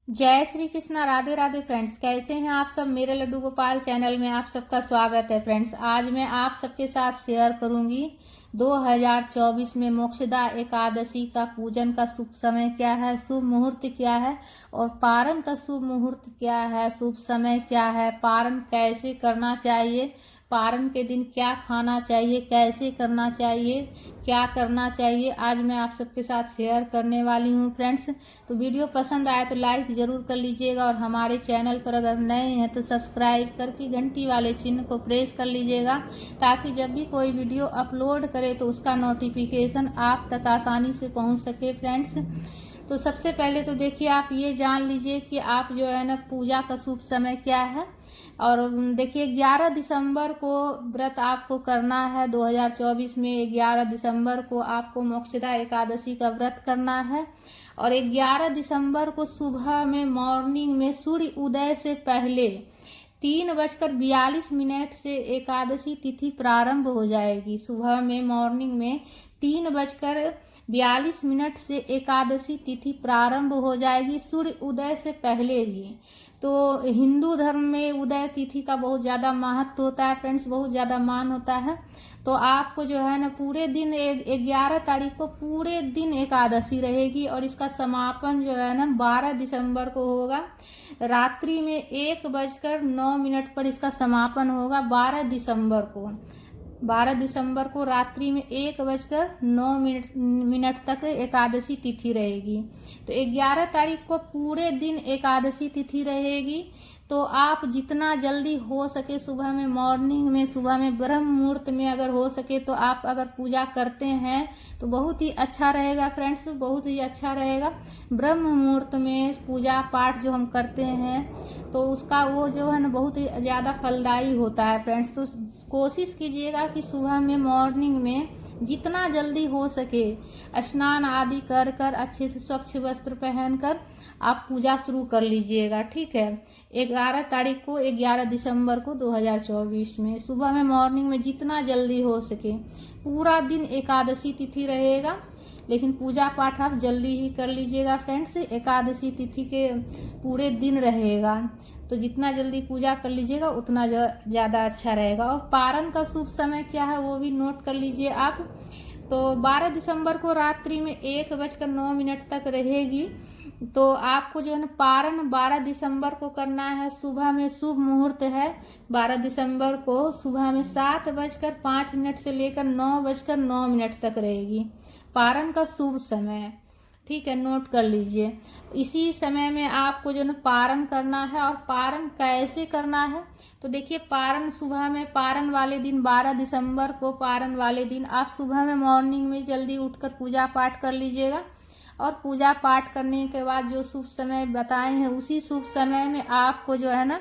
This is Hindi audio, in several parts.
जय श्री कृष्णा। राधे राधे फ्रेंड्स, कैसे हैं आप सब। मेरे लड्डू गोपाल चैनल में आप सबका स्वागत है। फ्रेंड्स, आज मैं आप सबके साथ शेयर करूंगी 2024 में मोक्षदा एकादशी का पूजन का शुभ समय क्या है, शुभ मुहूर्त क्या है और पारण का शुभ मुहूर्त क्या है, शुभ समय क्या है, पारण कैसे करना चाहिए, पारण के दिन क्या खाना चाहिए, कैसे करना चाहिए, क्या करना चाहिए, आज मैं आप सबके साथ शेयर करने वाली हूँ। फ्रेंड्स, तो वीडियो पसंद आए तो लाइक ज़रूर कर लीजिएगा और हमारे चैनल पर अगर नए हैं तो सब्सक्राइब करके घंटी वाले चिन्ह को प्रेस कर लीजिएगा, ताकि जब भी कोई वीडियो अपलोड करे तो उसका नोटिफिकेशन आप तक आसानी से पहुंच सके। फ्रेंड्स, तो सबसे पहले तो देखिए, आप ये जान लीजिए कि आप जो है ना पूजा का शुभ समय क्या है। और देखिए, 11 दिसंबर को व्रत आपको करना है। 2024 में 11 दिसंबर को आपको मोक्षदा एकादशी का व्रत करना है। और 11 दिसंबर को सुबह में मॉर्निंग में सूर्य उदय से पहले 3:42 से एकादशी तिथि प्रारंभ हो जाएगी। सुबह में मॉर्निंग में 3:42 से एकादशी तिथि प्रारंभ हो जाएगी, सूर्य उदय से पहले ही। तो हिंदू धर्म में उदय तिथि का बहुत ज़्यादा महत्व होता है। फ्रेंड्स, बहुत ज़्यादा मान होता है। तो आपको जो है ना पूरे दिन 11 तारीख को पूरे दिन एकादशी रहेगी और इसका समापन जो है ना 12 दिसंबर को होगा। रात्रि में 1:09 पर इसका समापन होगा। 12 दिसंबर को रात्रि में 1:09 तक एकादशी तिथि रहेगी। तो 11 तारीख को पूरे दिन एकादशी तिथि रहेगी। तो आप जितना जल्दी हो सके सुबह में मॉर्निंग में, सुबह में ब्रह्म मुहूर्त में अगर हो सके तो आप अगर पूजा करते हैं तो बहुत ही अच्छा रहेगा। फ्रेंड्स, बहुत ही अच्छा रहेगा। ब्रह्म मुहूर्त में पूजा पाठ जो हम करते हैं तो उसका वो जो है ना बहुत ही ज़्यादा फलदायी होता है। फ्रेंड्स, तो कोशिश कीजिएगा कि सुबह में मॉर्निंग में जितना जल्दी हो सके स्नान आदि कर कर अच्छे से स्वच्छ वस्त्र पहनकर आप पूजा शुरू कर लीजिएगा। ठीक है, 11 तारीख को 11 दिसंबर को 2024 में सुबह में मॉर्निंग में जितना जल्दी हो सके। पूरा दिन एकादशी तिथि रहेगा, लेकिन पूजा पाठ आप जल्दी ही कर लीजिएगा। फ्रेंड्स, एकादशी तिथि के पूरे दिन रहेगा, तो जितना जल्दी पूजा कर लीजिएगा उतना ज़्यादा अच्छा रहेगा। और पारण का शुभ समय क्या है वो भी नोट कर लीजिए आप। तो 12 दिसंबर को रात्रि में 1:09 तक रहेगी। तो आपको जो है ना पारण 12 दिसंबर को करना है। सुबह में शुभ मुहूर्त है 12 दिसंबर को सुबह में 7:05 से लेकर 9:09 तक रहेगी पारण का शुभ समय। ठीक है, नोट कर लीजिए। इसी समय में आपको जो ना पारण करना है। और पारण कैसे करना है तो देखिए, पारण सुबह में पारण वाले दिन 12 दिसंबर को पारण वाले दिन आप सुबह में मॉर्निंग में जल्दी उठकर पूजा पाठ कर लीजिएगा। और पूजा पाठ करने के बाद जो शुभ समय बताए हैं उसी शुभ समय में आपको जो है ना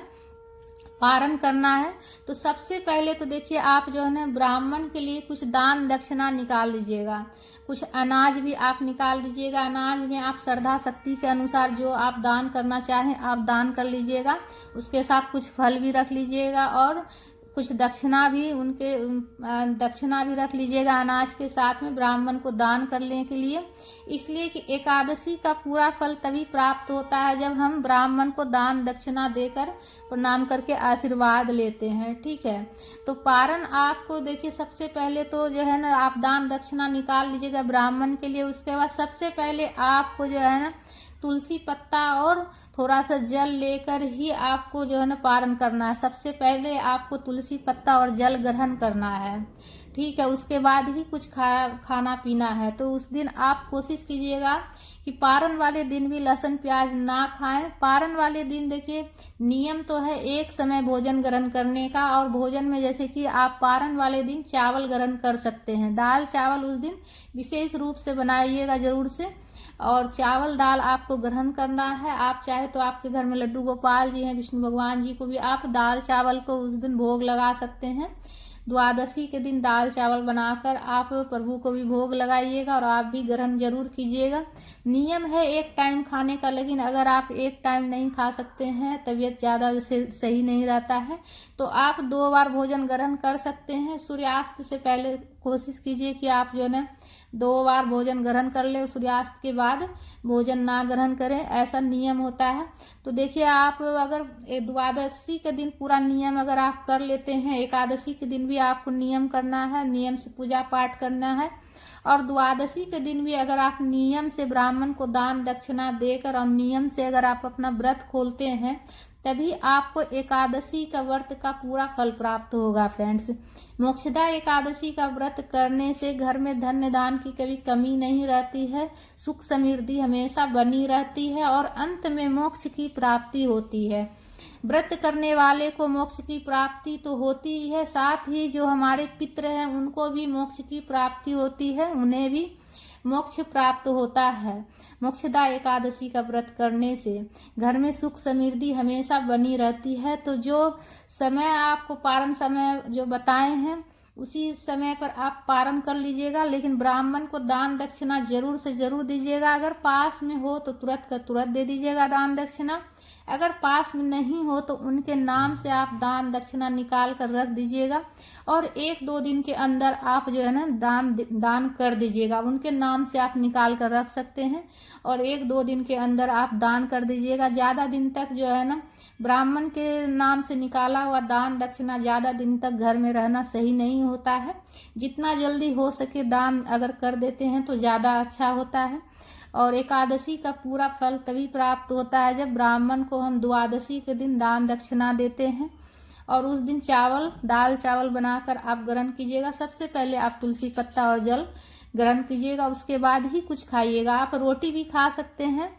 पारण करना है। तो सबसे पहले तो देखिए, आप जो है ना ब्राह्मण के लिए कुछ दान दक्षिणा निकाल लीजिएगा। कुछ अनाज भी आप निकाल दीजिएगा। अनाज में आप श्रद्धा शक्ति के अनुसार जो आप दान करना चाहें आप दान कर लीजिएगा। उसके साथ कुछ फल भी रख लीजिएगा और कुछ दक्षिणा भी दक्षिणा भी रख लीजिएगा अनाज के साथ में, ब्राह्मण को दान करने के लिए। इसलिए कि एकादशी का पूरा फल तभी प्राप्त होता है जब हम ब्राह्मण को दान दक्षिणा देकर प्रणाम करके आशीर्वाद लेते हैं। ठीक है, तो पारण आपको देखिए, सबसे पहले तो जो है ना आप दान दक्षिणा निकाल लीजिएगा ब्राह्मण के लिए। उसके बाद सबसे पहले आपको जो है ना तुलसी पत्ता और थोड़ा सा जल लेकर ही आपको जो है ना पारण करना है। सबसे पहले आपको तुलसी पत्ता और जल ग्रहण करना है। ठीक है, उसके बाद ही कुछ खाना पीना है। तो उस दिन आप कोशिश कीजिएगा कि पारण वाले दिन भी लहसुन प्याज ना खाएं। पारण वाले दिन देखिए, नियम तो है एक समय भोजन ग्रहण करने का। और भोजन में जैसे कि आप पारण वाले दिन चावल ग्रहण कर सकते हैं। दाल चावल उस दिन विशेष रूप से बनाइएगा जरूर से। और चावल दाल आपको ग्रहण करना है। आप चाहे तो आपके घर में लड्डू गोपाल जी हैं, विष्णु भगवान जी को भी आप दाल चावल को उस दिन भोग लगा सकते हैं। द्वादशी के दिन दाल चावल बनाकर आप प्रभु को भी भोग लगाइएगा और आप भी ग्रहण जरूर कीजिएगा। नियम है एक टाइम खाने का, लेकिन अगर आप एक टाइम नहीं खा सकते हैं, तबीयत ज़्यादा सही नहीं रहता है, तो आप 2 बार भोजन ग्रहण कर सकते हैं। सूर्यास्त से पहले कोशिश कीजिए कि आप जो है 2 बार भोजन ग्रहण कर ले, सूर्यास्त के बाद भोजन ना ग्रहण करें, ऐसा नियम होता है। तो देखिए, आप अगर द्वादशी के दिन पूरा नियम अगर आप कर लेते हैं, एकादशी के दिन भी आपको नियम करना है, नियम से पूजा पाठ करना है, और द्वादशी के दिन भी अगर आप नियम से ब्राह्मण को दान दक्षिणा देकर और नियम से अगर आप अपना व्रत खोलते हैं, तभी आपको एकादशी का व्रत का पूरा फल प्राप्त होगा फ्रेंड्स। मोक्षदा एकादशी का व्रत करने से घर में धन्य दान की कभी कमी नहीं रहती है, सुख समृद्धि हमेशा बनी रहती है और अंत में मोक्ष की प्राप्ति होती है। व्रत करने वाले को मोक्ष की प्राप्ति तो होती ही है, साथ ही जो हमारे पितृ हैं उनको भी मोक्ष की प्राप्ति होती है, उन्हें भी मोक्ष प्राप्त होता है। मोक्षदा एकादशी का व्रत करने से घर में सुख समृद्धि हमेशा बनी रहती है। तो जो समय आपको पारण समय जो बताए हैं, उसी समय पर आप पारण कर लीजिएगा, लेकिन ब्राह्मण को दान दक्षिणा जरूर से जरूर दीजिएगा। अगर पास में हो तो तुरंत का तुरंत दे दीजिएगा दान दक्षिणा, अगर पास में नहीं हो तो उनके नाम से आप दान दक्षिणा निकाल कर रख दीजिएगा, और 1-2 दिन के अंदर आप जो है ना दान कर दीजिएगा। उनके नाम से आप निकाल कर रख सकते हैं और 1-2 दिन के अंदर आप दान कर दीजिएगा। ज़्यादा दिन तक जो है ना ब्राह्मण के नाम से निकाला हुआ दान दक्षिणा ज़्यादा दिन तक घर में रहना सही नहीं होता है। जितना जल्दी हो सके दान अगर कर देते हैं तो ज़्यादा अच्छा होता है। और एकादशी का पूरा फल तभी प्राप्त होता है जब ब्राह्मण को हम द्वादशी के दिन दान दक्षिणा देते हैं। और उस दिन दाल चावल बनाकर आप ग्रहण कीजिएगा। सबसे पहले आप तुलसी पत्ता और जल ग्रहण कीजिएगा, उसके बाद ही कुछ खाइएगा। आप रोटी भी खा सकते हैं,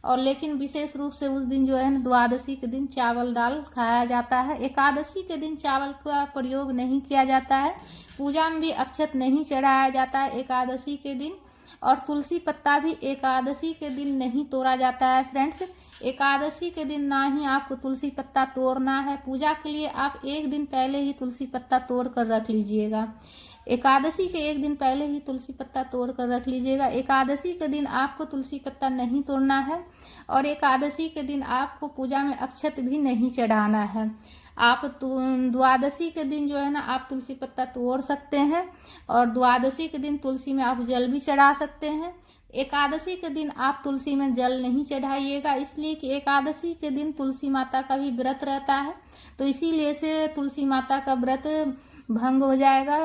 और लेकिन विशेष रूप से उस दिन जो है ना द्वादशी के दिन चावल दाल खाया जाता है। एकादशी के दिन चावल का प्रयोग नहीं किया जाता है, पूजा में भी अक्षत नहीं चढ़ाया जाता है एकादशी के दिन, और तुलसी पत्ता भी एकादशी के दिन नहीं तोड़ा जाता है फ्रेंड्स। एकादशी के दिन ना ही आपको तुलसी पत्ता तोड़ना है, पूजा के लिए आप 1 दिन पहले ही तुलसी पत्ता तोड़ कर रख लीजिएगा। एकादशी के 1 दिन पहले ही तुलसी पत्ता तोड़ कर रख लीजिएगा। एकादशी के दिन आपको तुलसी पत्ता नहीं तोड़ना है, और एकादशी के दिन आपको पूजा में अक्षत भी नहीं चढ़ाना है। आप द्वादशी के दिन जो है ना आप तुलसी पत्ता तोड़ सकते हैं, और द्वादशी के दिन तुलसी में आप जल भी चढ़ा सकते हैं। एकादशी के दिन आप तुलसी में जल नहीं चढ़ाइएगा, इसलिए कि एकादशी के दिन तुलसी माता का भी व्रत रहता है, तो इसीलिए से तुलसी माता का व्रत भंग हो जाएगा,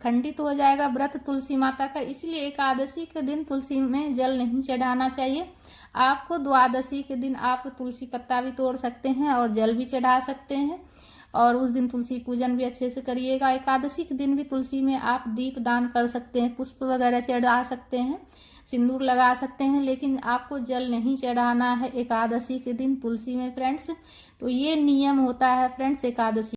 खंडित हो जाएगा व्रत तुलसी माता का। इसलिए एकादशी के दिन तुलसी में जल नहीं चढ़ाना चाहिए। आपको द्वादशी के दिन आप तुलसी पत्ता भी तोड़ सकते हैं और जल भी चढ़ा सकते हैं, और उस दिन तुलसी पूजन भी अच्छे से करिएगा। एकादशी के दिन भी तुलसी में आप दीप दान कर सकते हैं, पुष्प वगैरह चढ़ा सकते हैं, सिंदूर लगा सकते हैं, लेकिन आपको जल नहीं चढ़ाना है एकादशी के दिन तुलसी में फ्रेंड्स। तो ये नियम होता है फ्रेंड्स एकादशी।